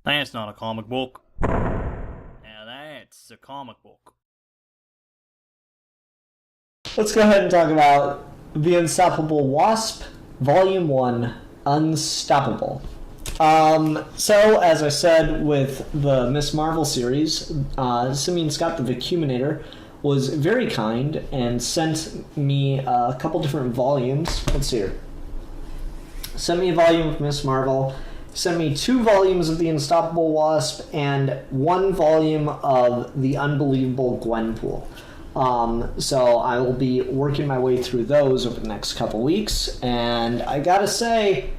That's not a comic book. Now that's a comic book. Let's go ahead and talk about The Unstoppable Wasp, Volume 1, Unstoppable. So, as I said with the Miss Marvel series, Simeon Scott, the Vacuuminator, was very kind and sent me a couple different volumes. Let's see here. Sent me a volume of Miss Marvel, sent me 2 volumes of The Unstoppable Wasp, and 1 volume of The Unbelievable Gwenpool. So I will be working my way through those over the next couple weeks, and I gotta say,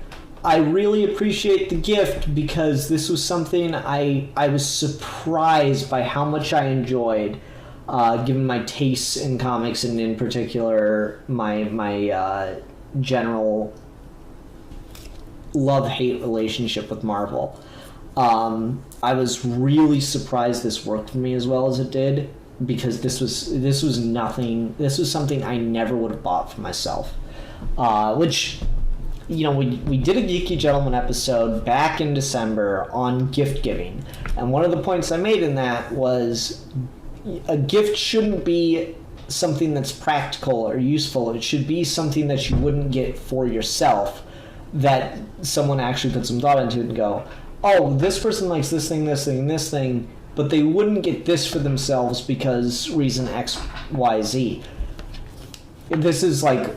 I really appreciate the gift because this was something I was surprised by how much I enjoyed, given my tastes in comics and in particular my general love-hate relationship with Marvel. I was really surprised this worked for me as well as it did, because this was something I never would have bought for myself. Which, you know, we did a Geeky Gentleman episode back in December on gift giving, and one of the points I made in that was a gift shouldn't be something that's practical or useful. It should be something that you wouldn't get for yourself, that someone actually put some thought into it and go, oh, this person likes this thing, this thing, this thing, but they wouldn't get this for themselves because reason X, Y, Z. This is like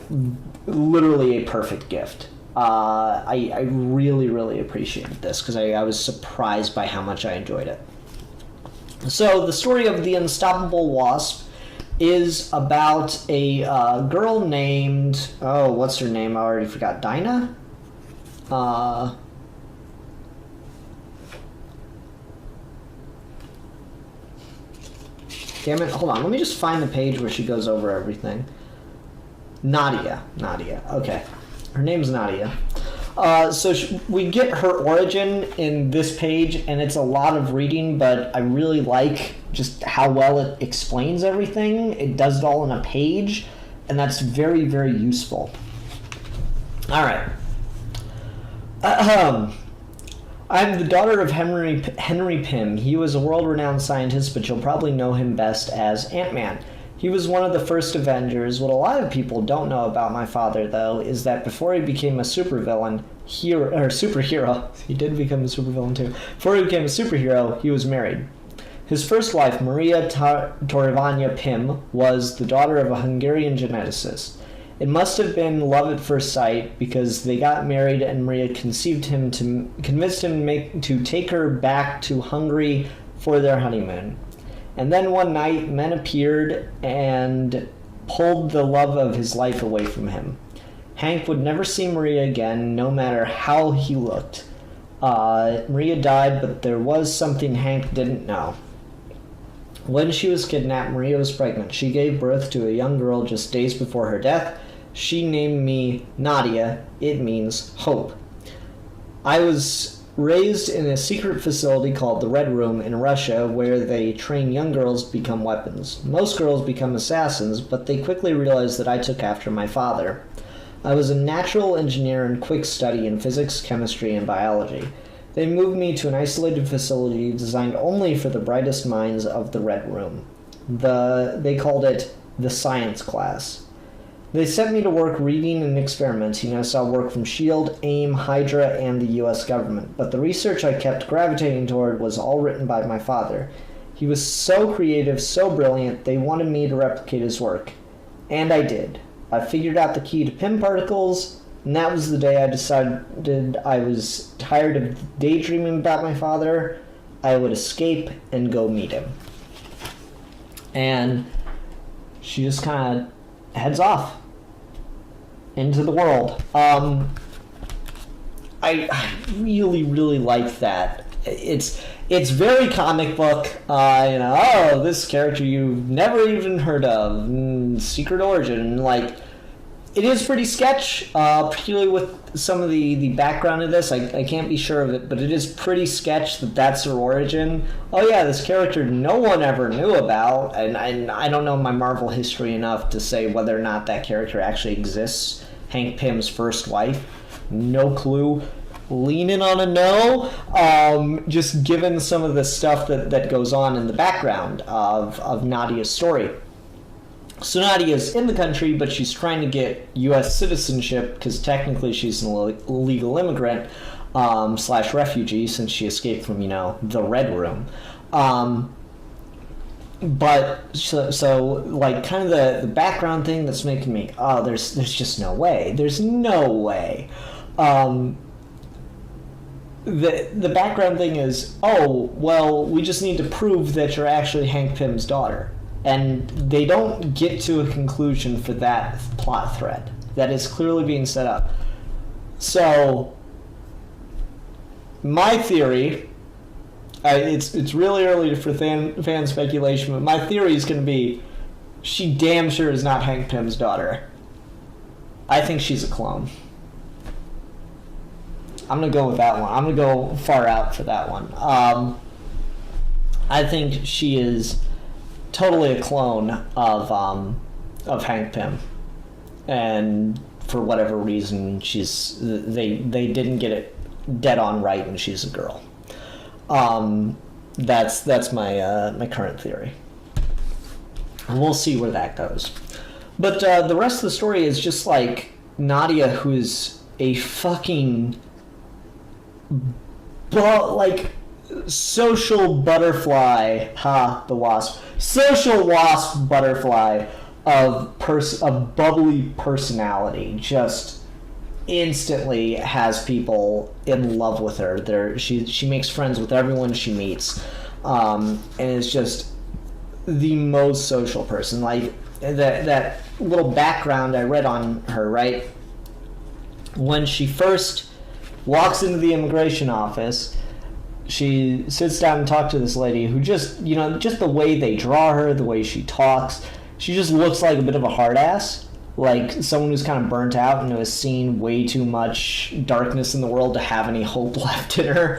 literally a perfect gift. I really, really appreciated this because I was surprised by how much I enjoyed it. So the story of The Unstoppable Wasp is about a girl named, oh, what's her name? I already forgot. Dinah? Damn it, hold on. Let me just find the page where she goes over everything. Nadia. Okay. Her name's Nadia. So we get her origin in this page, and it's a lot of reading, but I really like just how well it explains everything. It does it all in a page, and that's very, very useful. All right. I'm the daughter of Henry Pym. He was a world-renowned scientist, but you'll probably know him best as Ant-Man. He was one of the first Avengers. What a lot of people don't know about my father, though, is that before he became a superhero, he did become a supervillain too. Before he became a superhero, he was married. His first wife, Maria Torivanya Pym, was the daughter of a Hungarian geneticist. It must have been love at first sight because they got married and Maria convinced him to take her back to Hungary for their honeymoon. And then one night, men appeared and pulled the love of his life away from him. Hank would never see Maria again, no matter how he looked. Maria died, but there was something Hank didn't know. When she was kidnapped, Maria was pregnant. She gave birth to a young girl just days before her death. She named me Nadia. It means hope. I was raised in a secret facility called the Red Room in Russia, where they train young girls to become weapons. Most girls become assassins, but they quickly realized that I took after my father. I was a natural engineer and quick study in physics, chemistry, and biology. They moved me to an isolated facility designed only for the brightest minds of the Red Room. They called it the science class. They sent me to work reading and experimenting. I saw work from S.H.I.E.L.D., AIM, Hydra, and the U.S. government. But the research I kept gravitating toward was all written by my father. He was so creative, so brilliant, they wanted me to replicate his work. And I did. I figured out the key to Pym particles, and that was the day I decided I was tired of daydreaming about my father. I would escape and go meet him. And she just kind of heads off into the world. I really, really like that. It's very comic book. Oh, this character you've never even heard of, secret origin. Like, it is pretty sketch, particularly with some of the background of this. I can't be sure of it, but it is pretty sketch that that's her origin. Oh yeah, this character no one ever knew about, and I don't know my Marvel history enough to say whether or not that character actually exists. Hank Pym's first wife, no clue. leaning on a no, just given some of the stuff that goes on in the background of Nadia's story. So Nadia's in the country, but she's trying to get U.S. citizenship because technically she's an illegal immigrant / refugee since she escaped from, the Red Room. But so like kind of the background thing that's making me, there's just no way. There's no way. The background thing is, we just need to prove that you're actually Hank Pym's daughter. And they don't get to a conclusion for that plot thread. That is clearly being set up. So, my theory, it's really early for fan speculation, but my theory is going to be, she damn sure is not Hank Pym's daughter. I think she's a clone. I'm going to go with that one. I'm going to go far out for that one. I think she is totally a clone of Hank Pym, and for whatever reason, they didn't get it dead on right, and she's a girl. That's my current theory. We'll see where that goes. But the rest of the story is just like Nadia, who's a fucking social butterfly, the Wasp. Social Wasp butterfly of bubbly personality, just instantly has people in love with her. She makes friends with everyone she meets, and is just the most social person. Like that little background I read on her, right? When she first walks into the immigration office, she sits down and talks to this lady who just the way they draw her, the way she talks, she just looks like a bit of a hard ass. Like someone who's kind of burnt out and who has seen way too much darkness in the world to have any hope left in her.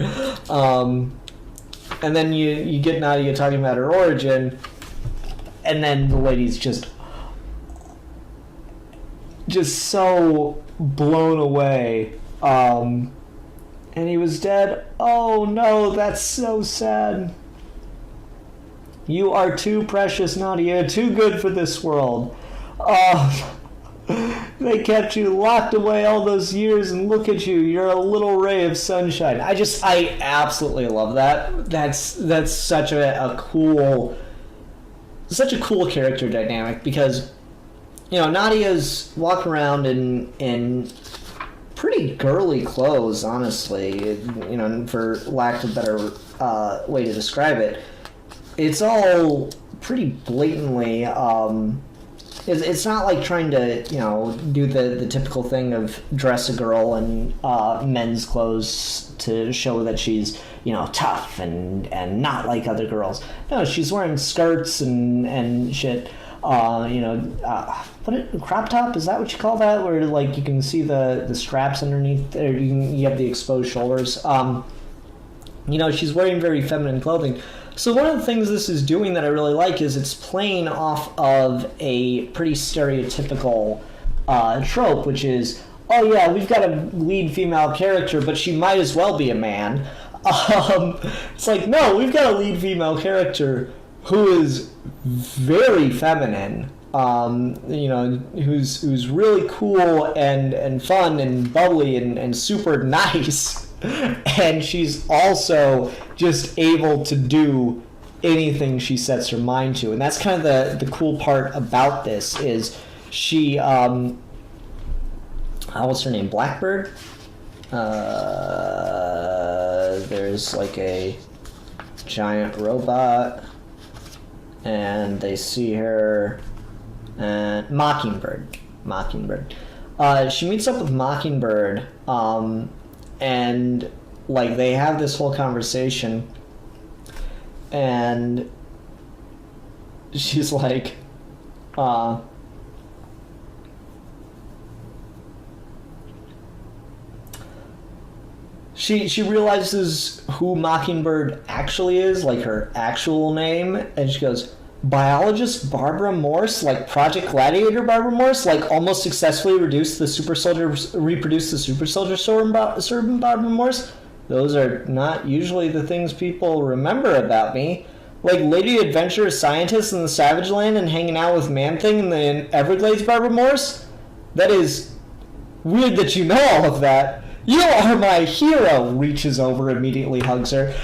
And then you get Nadia talking about her origin, and then the lady's just so blown away. And he was dead. Oh no, that's so sad. You are too precious, Nadia, too good for this world. They kept you locked away all those years, and look at you, you're a little ray of sunshine. I absolutely love that. That's such a cool character dynamic, because Nadia's walking around in pretty girly clothes, honestly, for lack of a better way to describe it. It's all pretty blatantly, it's not like trying to, do the typical thing of dress a girl in men's clothes to show that she's, tough and not like other girls. No, she's wearing skirts and shit. Crop top, is that what you call that? Where like you can see the straps underneath, or you have the exposed shoulders. She's wearing very feminine clothing. So one of the things this is doing that I really like is it's playing off of a pretty stereotypical trope, which is, we've got a lead female character, but she might as well be a man. It's like, no, we've got a lead female character who is very feminine, who's really cool and fun and bubbly and super nice, and she's also just able to do anything she sets her mind to. And that's kind of the cool part about this is she, what's her name, Blackbird? There's like a giant robot, and they see her, and Mockingbird. She meets up with Mockingbird, and like they have this whole conversation, and she's like, she realizes who Mockingbird actually is, like her actual name, and she goes, biologist Barbara Morse, like Project Gladiator Barbara Morse, like almost successfully reproduced the super soldier serum Barbara Morse. Those are not usually the things people remember about me. Like Lady Adventure Scientist in the Savage Land and hanging out with Man-Thing in the Everglades Barbara Morse? That is weird that you know all of that. You are my hero, reaches over, immediately hugs her.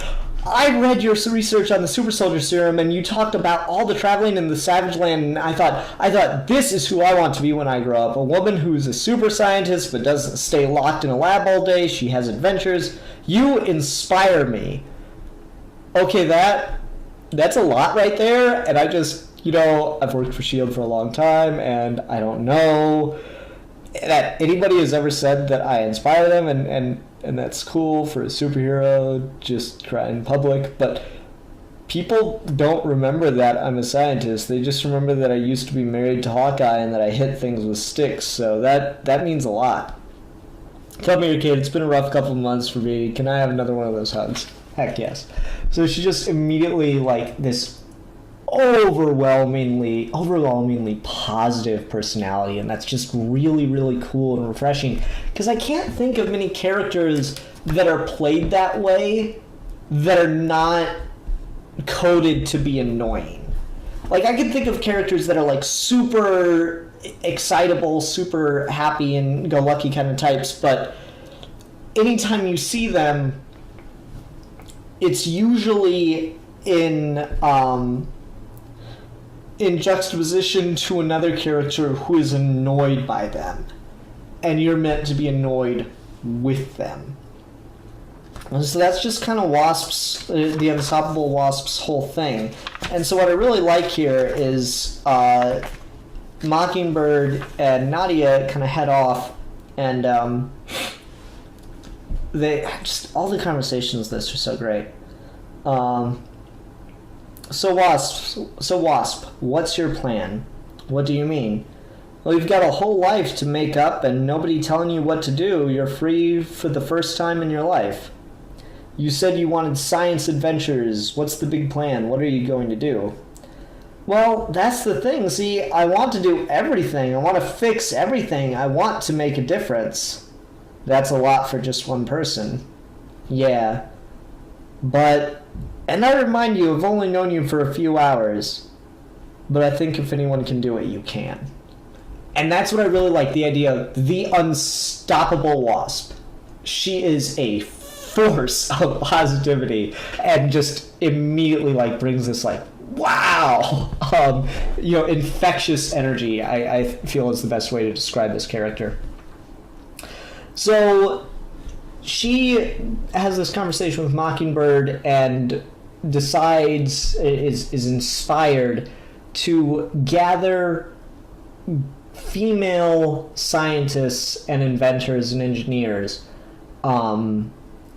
I read your research on the super soldier serum, and you talked about all the traveling in the Savage Land, and I thought this is who I want to be when I grow up. A woman who's a super scientist but doesn't stay locked in a lab all day. She has adventures. You inspire me. Okay, that's a lot right there, and I just, I've worked for S.H.I.E.L.D. for a long time, and I don't know that anybody has ever said that I inspire them, and that's cool for a superhero, just cry in public, but people don't remember that I'm a scientist. They just remember that I used to be married to Hawkeye and that I hit things with sticks, so that means a lot. Come here, kid, it's been a rough couple of months for me. Can I have another one of those hugs? Heck yes. So she just immediately, like, this overwhelmingly positive personality, and that's just really, really cool and refreshing, because I can't think of many characters that are played that way that are not coded to be annoying. Like, I can think of characters that are like super excitable, super happy and go lucky kind of types, but anytime you see them, it's usually in juxtaposition to another character who is annoyed by them, and you're meant to be annoyed with them. And so that's just kind of Wasp's, the Unstoppable Wasp's whole thing. And so what I really like here is Mockingbird and Nadia kind of head off, and they just, all the conversations in this are so great. So Wasp, what's your plan? What do you mean? Well, you've got a whole life to make up and nobody telling you what to do. You're free for the first time in your life. You said you wanted science adventures. What's the big plan? What are you going to do? Well, that's the thing. See, I want to do everything. I want to fix everything. I want to make a difference. That's a lot for just one person. Yeah. But, and I remind you, I've only known you for a few hours. But I think if anyone can do it, you can. And that's what I really like, the idea of the Unstoppable Wasp. She is a force of positivity and just immediately like brings this like, wow, infectious energy, I feel is the best way to describe this character. So she has this conversation with Mockingbird and decides, is inspired to gather female scientists and inventors and engineers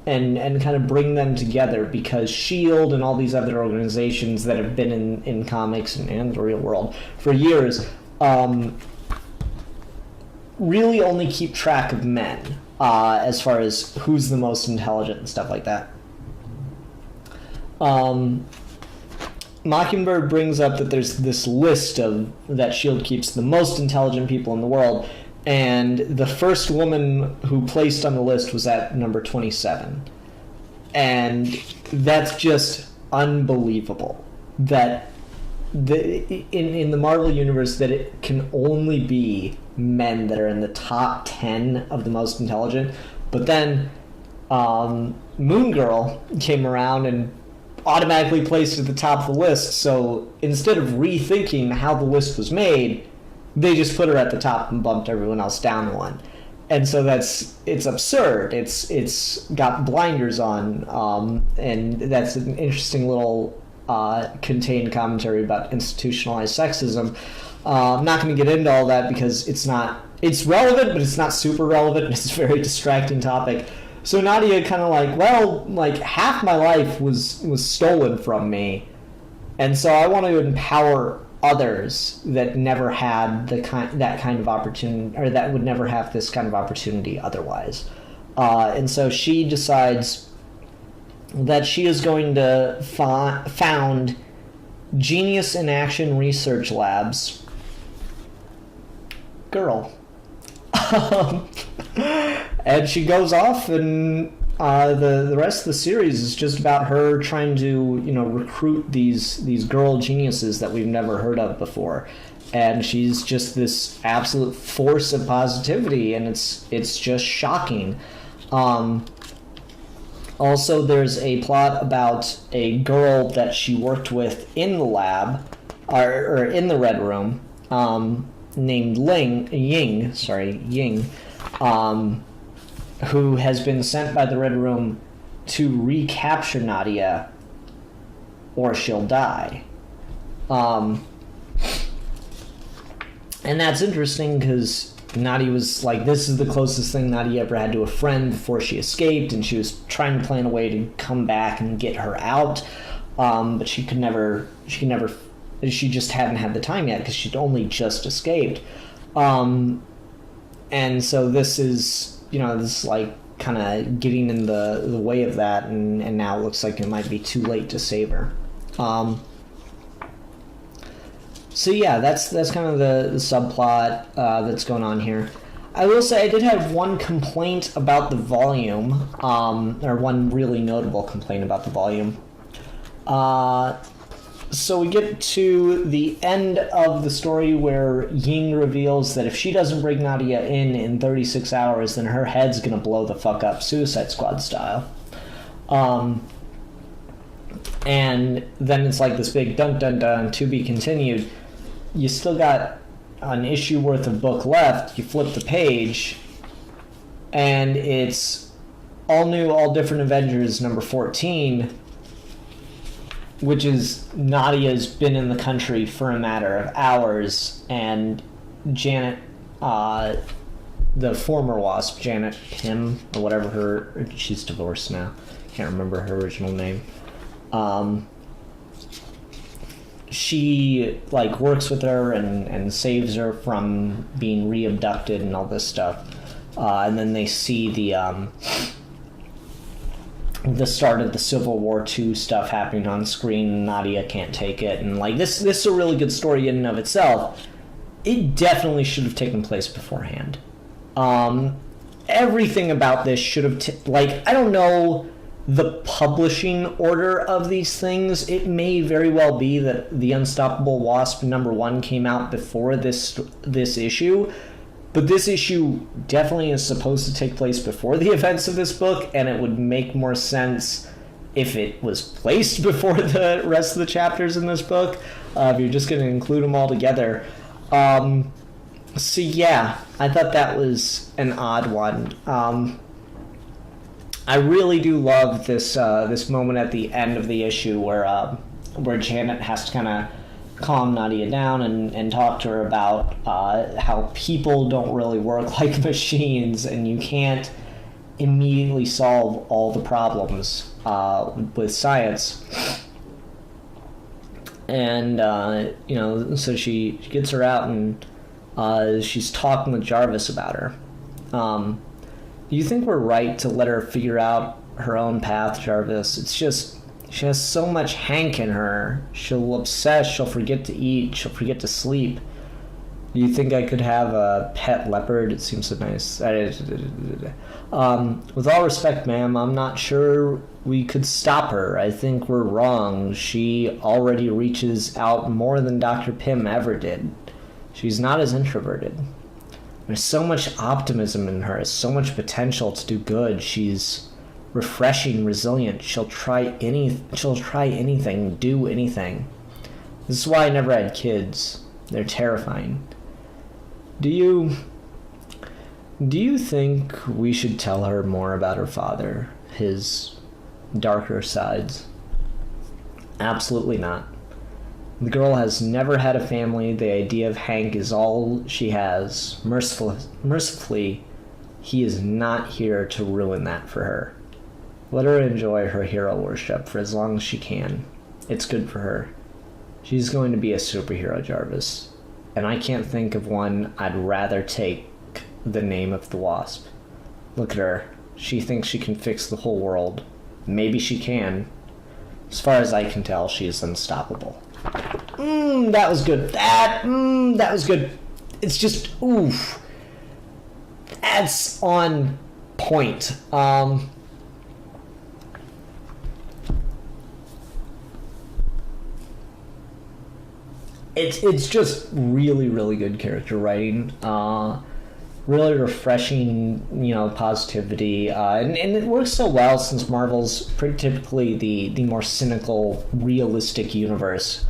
and kind of bring them together, because S.H.I.E.L.D. and all these other organizations that have been in comics and the real world for years really only keep track of men as far as who's the most intelligent and stuff like that. Mockingbird brings up that there's this list of that S.H.I.E.L.D. keeps the most intelligent people in the world, and the first woman who placed on the list was at number 27. And that's just unbelievable that in the Marvel universe that it can only be men that are in the top 10 of the most intelligent. But then Moon Girl came around and automatically placed at the top of the list, so instead of rethinking how the list was made, they just put her at the top and bumped everyone else down one. And so it's absurd. It's got blinders on, and that's an interesting little contained commentary about institutionalized sexism. I'm not going to get into all that because it's relevant, but it's not super relevant, and it's a very distracting topic. So Nadia kind of like, half my life was stolen from me, and so I want to empower others that never had that kind of opportunity, or that would never have this kind of opportunity otherwise. And so she decides that she is going to found Genius in Action Research Labs. Girl. And she goes off, and the rest of the series is just about her trying to, recruit these girl geniuses that we've never heard of before. And she's just this absolute force of positivity, and it's just shocking. Also, there's a plot about a girl that she worked with in the lab, or in the Red Room, named Ying, who has been sent by the Red Room to recapture Nadia, or she'll die. And that's interesting because Nadia was like, this is the closest thing Nadia ever had to a friend before she escaped, and she was trying to plan a way to come back and get her out, but she just hadn't had the time yet because she'd only just escaped. And so this is like kind of getting in the way of that, and now it looks like it might be too late to save her. So yeah, that's kind of the subplot that's going on here. I will say I did have one complaint about the volume, or one really notable complaint about the volume. So we get to the end of the story where Ying reveals that if she doesn't bring Nadia in 36 hours, then her head's gonna blow the fuck up, Suicide Squad style. And then it's like this big dun dun dun, to be continued. You still got an issue worth of book left. You flip the page, and it's All New, All Different Avengers number 14, which is Nadia's been in the country for a matter of hours, and Janet, the former Wasp, Janet Pym, or whatever she's divorced now. Can't remember her original name. She works with her and saves her from being re-abducted and all this stuff. And then they see the start of the Civil War II stuff happening on screen. Nadia can't take it, and this is a really good story in and of itself. It definitely should have taken place beforehand. Everything about this should have I don't know the publishing order of these things. It may very well be that The Unstoppable Wasp #1 came out before this issue, but this issue definitely is supposed to take place before the events of this book, and it would make more sense if it was placed before the rest of the chapters in this book, if you're just going to include them all together. So yeah, I thought that was an odd one. I really do love this moment at the end of the issue where Janet has to kind of calm Nadia down and talk to her about how people don't really work like machines, and you can't immediately solve all the problems with science. And so she gets her out, and she's talking with Jarvis about her. Do you think we're right to let her figure out her own path, Jarvis? It's just, she has so much Hank in her. She'll obsess, she'll forget to eat, she'll forget to sleep. Do you think I could have a pet leopard? It seems so nice. With all respect, ma'am, I'm not sure we could stop her. I think we're wrong. She already reaches out more than Dr. Pym ever did. She's not as introverted. There's so much optimism in her, so much potential to do good. She's refreshing, resilient. She'll try anything, do anything. This is why I never had kids. They're terrifying. Do you think we should tell her more about her father, his darker sides? Absolutely not. The girl has never had a family. The idea of Hank is all she has. Mercifully, he is not here to ruin that for her. Let her enjoy her hero worship for as long as she can. It's good for her. She's going to be a superhero, Jarvis. And I can't think of one I'd rather take the name of the Wasp. Look at her. She thinks she can fix the whole world. Maybe she can. As far as I can tell, she is unstoppable. That was good. That was good. It's just, oof. That's on point. It's just really, really good character writing. Really refreshing, positivity. And it works so well since Marvel's pretty typically the more cynical, realistic universe.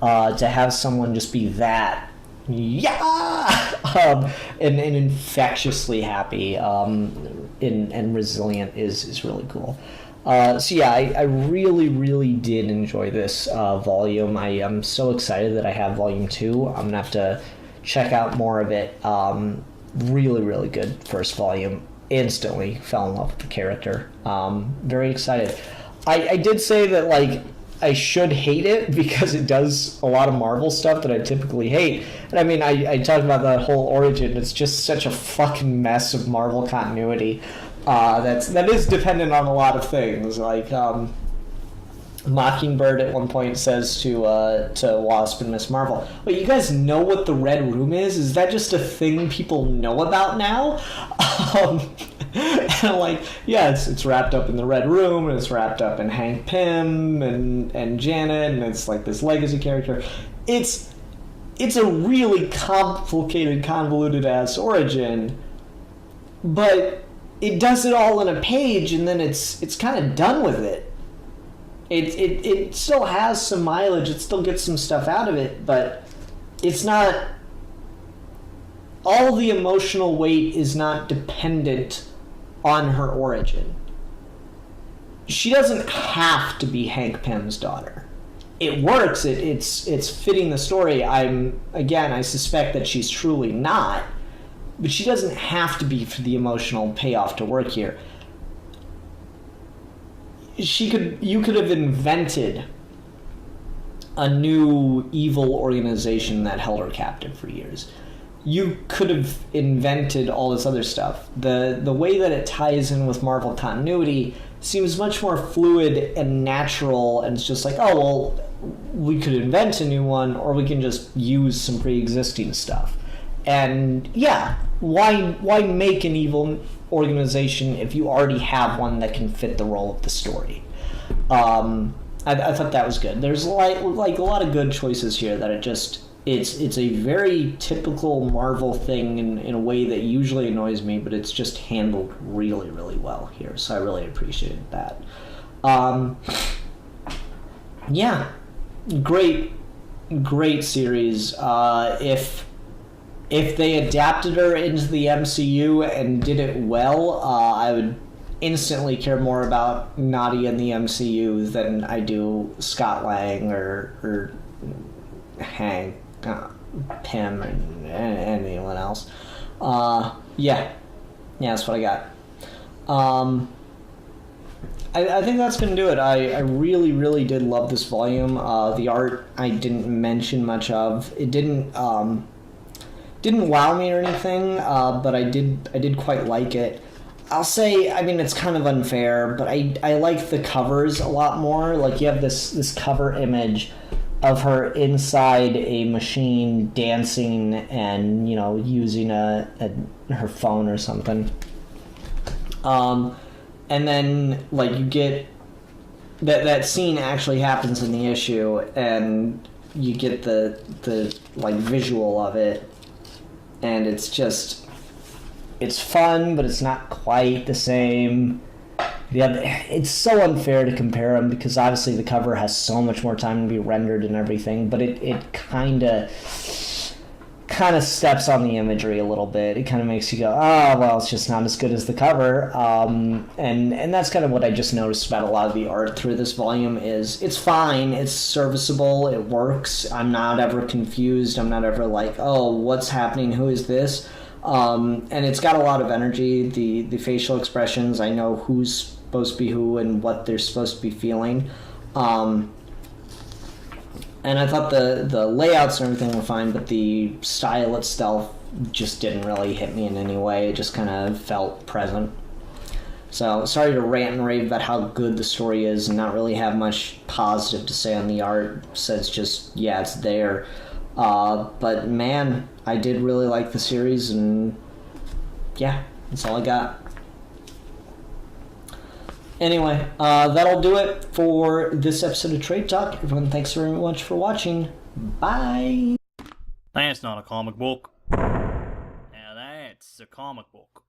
To have someone just be that, and infectiously happy and resilient is really cool. So yeah, I really, really did enjoy this volume. I am so excited that I have volume 2. I'm gonna have to check out more of it. Really, really good first volume. Instantly fell in love with the character. Very excited. I did say that, like, I should hate it because it does a lot of Marvel stuff that I typically hate. And I mean, I talked about that whole origin. It's just such a fucking mess of Marvel continuity. That is dependent on a lot of things. Like, Mockingbird at one point says to Wasp and Miss Marvel, "Wait, you guys know what the Red Room is? Is that just a thing people know about now?" And I'm like, yeah, it's wrapped up in the Red Room, and it's wrapped up in Hank Pym and Janet, and it's like this legacy character. It's a really complicated, convoluted ass origin, but it does it all in a page, and then it's kind of done with it. It still has some mileage. It still gets some stuff out of it, but it's not. All the emotional weight is not dependent on her origin. She doesn't have to be Hank Pym's daughter. It works. It's fitting the story. I suspect that she's truly not, but she doesn't have to be for the emotional payoff to work here. You could have invented a new evil organization that held her captive for years. You could have invented all this other stuff. The way that it ties in with Marvel continuity seems much more fluid and natural, and it's just like, oh, well, we could invent a new one, or we can just use some pre-existing stuff. And yeah, why make an evil organization if you already have one that can fit the role of the story? I thought that was good. There's like a lot of good choices here that it's a very typical Marvel thing in a way that usually annoys me, but it's just handled really, really well here. So I really appreciated that. Yeah, great series. If they adapted her into the MCU and did it well, I would instantly care more about Nadia in the MCU than I do Scott Lang or Hank Pym and anyone else. Yeah, that's what I got. I think that's gonna do it. I really, really did love this volume. The art I didn't mention much of. It didn't wow me or anything, but I did quite like it. I'll say, I mean, it's kind of unfair, but I like the covers a lot more. Like, you have this cover image of her inside a machine dancing and, using her phone or something. And then, like, you get that scene actually happens in the issue, and you get the like visual of it, and it's fun, but it's not quite the same. It's so unfair to compare them because obviously the cover has so much more time to be rendered and everything, but it kind of steps on the imagery a little bit. It kind of makes you go, oh, well, it's just not as good as the cover. And that's kind of what I just noticed about a lot of the art through this volume is it's fine, it's serviceable, it works. I'm not ever confused. I'm not ever like, oh, what's happening? Who is this? And it's got a lot of energy. The facial expressions, I know who's supposed to be who and what they're supposed to be feeling. And I thought the layouts and everything were fine, but the style itself just didn't really hit me in any way. It just kind of felt present. So, sorry to rant and rave about how good the story is and not really have much positive to say on the art. So it's just, yeah, it's there. But man, I did really like the series, and yeah, that's all I got. Anyway, that'll do it for this episode of Trade Talk. Everyone, thanks very much for watching. Bye! That's not a comic book. Now that's a comic book.